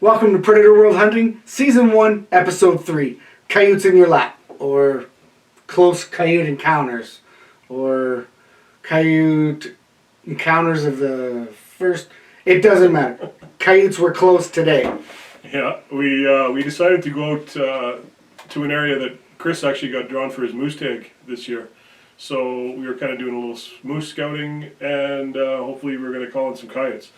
Welcome to Predator World Hunting, Season 1, Episode 3, Coyotes in Your Lap, or Close Coyote Encounters, or Coyote Encounters of the First... It doesn't matter. Coyotes were close today. Yeah, we decided to go out to an area that Chris actually got drawn for his moose tag this year. So we were kind of doing a little moose scouting, and hopefully we were going to call in some coyotes.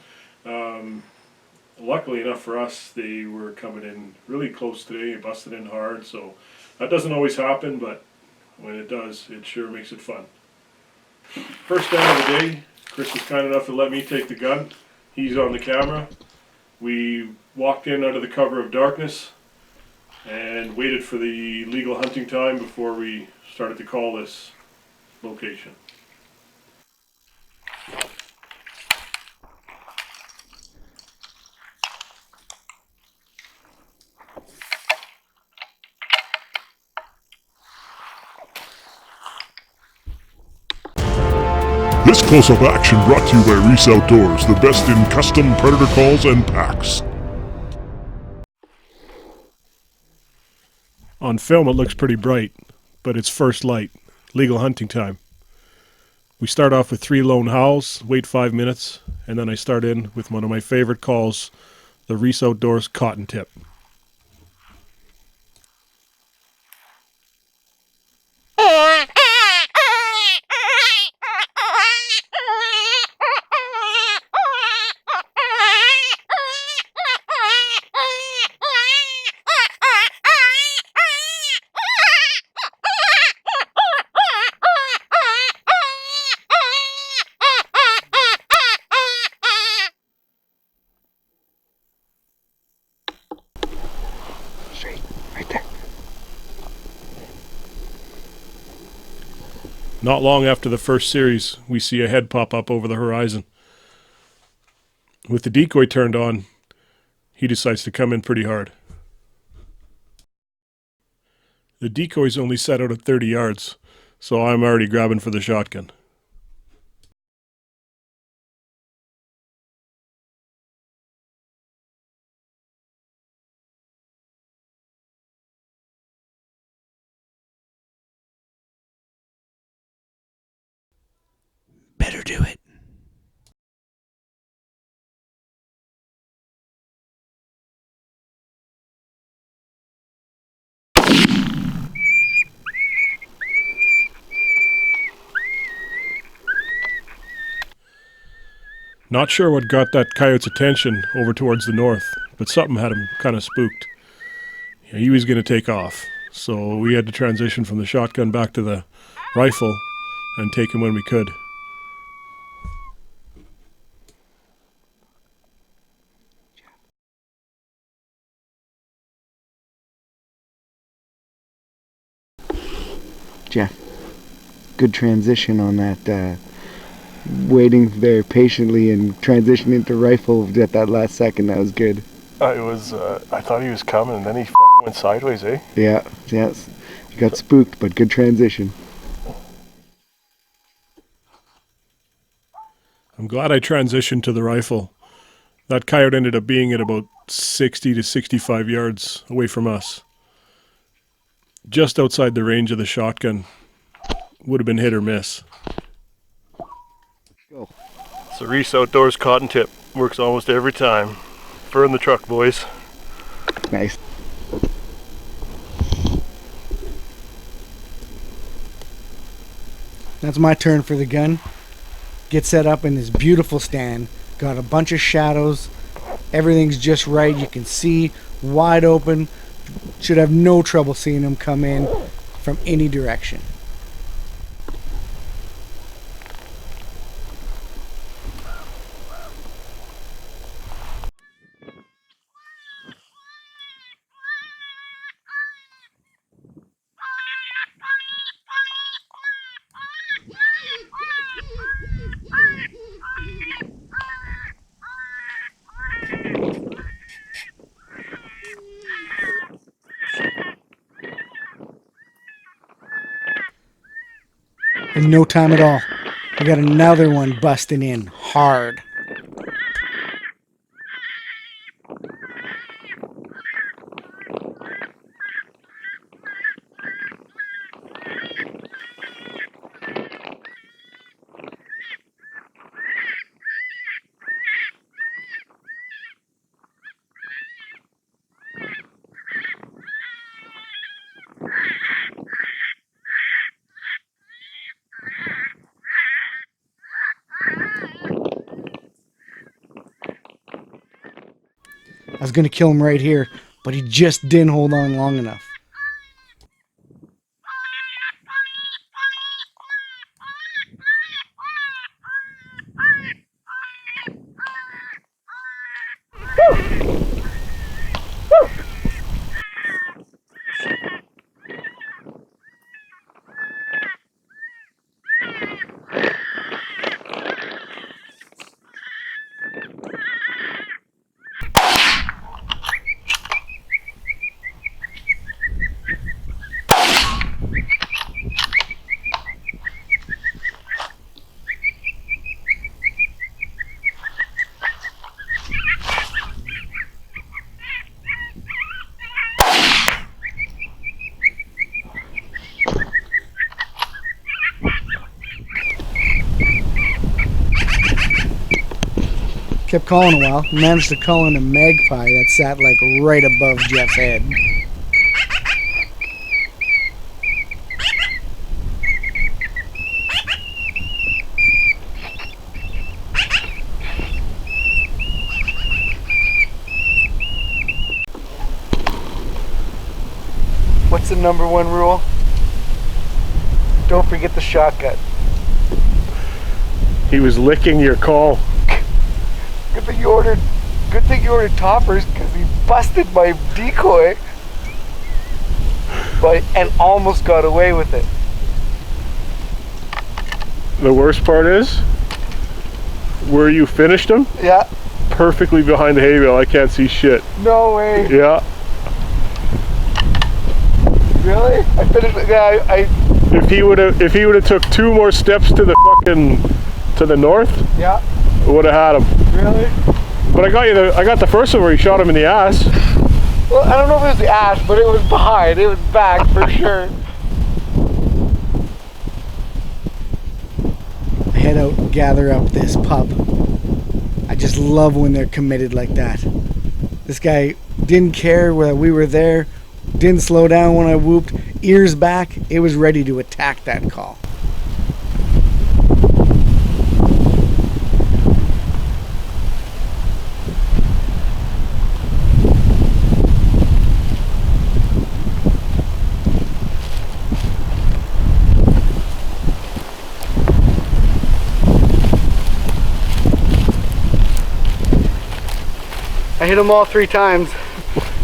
Luckily enough for us, they were coming in really close today, busted in hard, so that doesn't always happen, but when it does, it sure makes it fun. First stand of the day, Chris was kind enough to let me take the gun. He's on the camera. We walked in out of the cover of darkness and waited for the legal hunting time before we started to call this location. This close-up action brought to you by Reese Outdoors, the best in custom predator calls and packs. On film it looks pretty bright, but it's first light, legal hunting time. We start off with 3 lone howls, wait 5 minutes, and then I start in with one of my favorite calls, the Reese Outdoors cotton tip. Right there. Not long after the first series, we see a head pop up over the horizon. With the decoy turned on, he decides to come in pretty hard. The decoy's only set out at 30 yards, so I'm already grabbing for the shotgun. Better do it. Not sure what got that coyote's attention over towards the north, but something had him kind of spooked. Yeah, he was going to take off, so we had to transition from the shotgun back to the rifle and take him when we could. Jeff, good transition on that, waiting very patiently and transitioning to rifle at that last second. That was good. I thought he was coming, and then he went sideways, eh? Yeah, yes. You got spooked, but good transition. I'm glad I transitioned to the rifle. That coyote ended up being at about 60 to 65 yards away from us. Just outside the range of the shotgun. Would have been hit or miss. Go. It's a Reese Outdoors cotton tip. Works almost every time. Fur in the truck, boys. Nice. That's my turn for the gun. Get set up in this beautiful stand. Got a bunch of shadows. Everything's just right. You can see wide open. Should have no trouble seeing them come in from any direction. In no time at all, we got another one busting in hard. I was going to kill him right here, but he just didn't hold on long enough. Kept calling a while. Managed to call in a magpie that sat like right above Jeff's head. What's the number one rule? Don't forget the shotgun. He was licking your call. Good thing you ordered toppers, because he busted my decoy, and almost got away with it. The worst part is, where you finished him, Yeah. perfectly behind the hay bale. I can't see shit. No way. Yeah. Really? I finished. Yeah. If he would have took 2 more steps to the north, Yeah. would have had him. Really? But I got the first one where he shot him in the ass. Well, I don't know if it was the ass, but it was behind. It was back for sure. I head out and gather up this pup. I just love when they're committed like that. This guy didn't care whether we were there, didn't slow down when I whooped, ears back. It was ready to attack that call. I hit him all 3 times.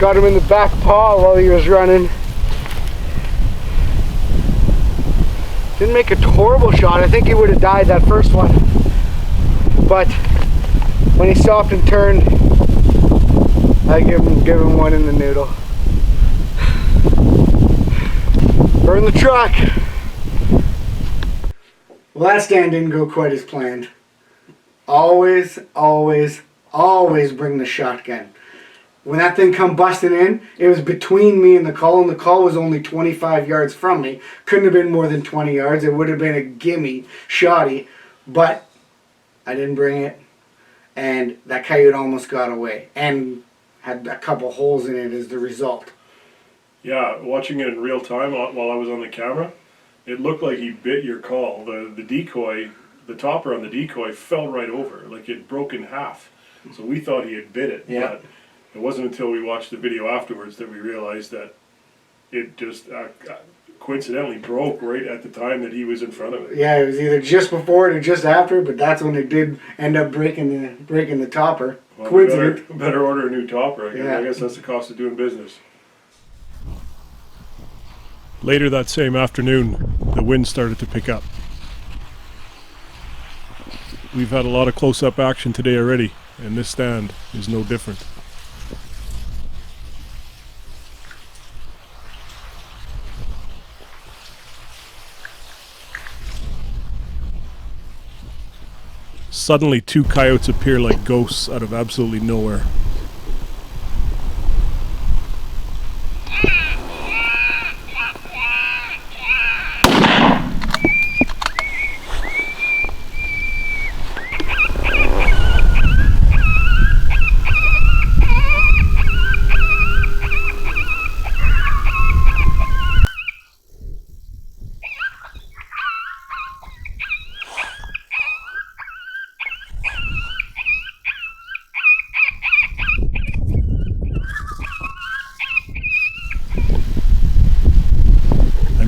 Got him in the back paw while he was running. Didn't make a horrible shot. I think he would have died that first one. But when he stopped and turned, I give him one in the noodle. Burn the truck. Well, that stand didn't go quite as planned. Always bring the shotgun. When that thing come busting in, it was between me and the call was only 25 yards from me. Couldn't have been more than 20 yards. It would have been a gimme shotty, but I didn't bring it, and that coyote almost got away and had a couple holes in it as the result. Yeah, watching it in real time while I was on the camera, it looked like he bit your call. The decoy, the topper on the decoy fell right over, like it broke in half. So we thought he had bit it. Yeah. But it wasn't until we watched the video afterwards that we realized that it just coincidentally broke right at the time that he was in front of it. Yeah, it was either just before it or just after, but that's when it did end up breaking the topper. Well, Coincidence. better order a new topper. Yeah. I guess that's the cost of doing business. Later that same afternoon, the wind started to pick up. We've had a lot of close-up action today already, and this stand is no different. Suddenly 2 coyotes appear like ghosts out of absolutely nowhere.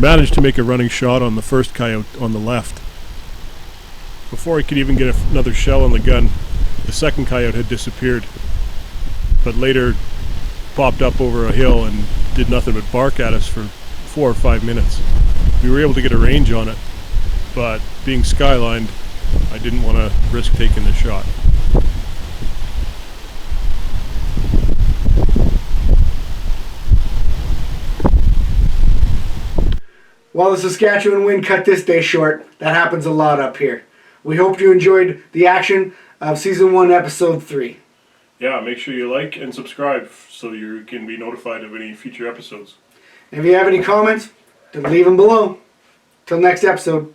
managed to make a running shot on the first coyote on the left. Before I could even get another shell on the gun, the second coyote had disappeared, but later popped up over a hill and did nothing but bark at us for 4 or 5 minutes. We were able to get a range on it, but being skylined, I didn't want to risk taking the shot. While the Saskatchewan wind cut this day short, that happens a lot up here. We hope you enjoyed the action of Season 1, Episode 3. Yeah, make sure you like and subscribe so you can be notified of any future episodes. And if you have any comments, then leave them below. Till next episode.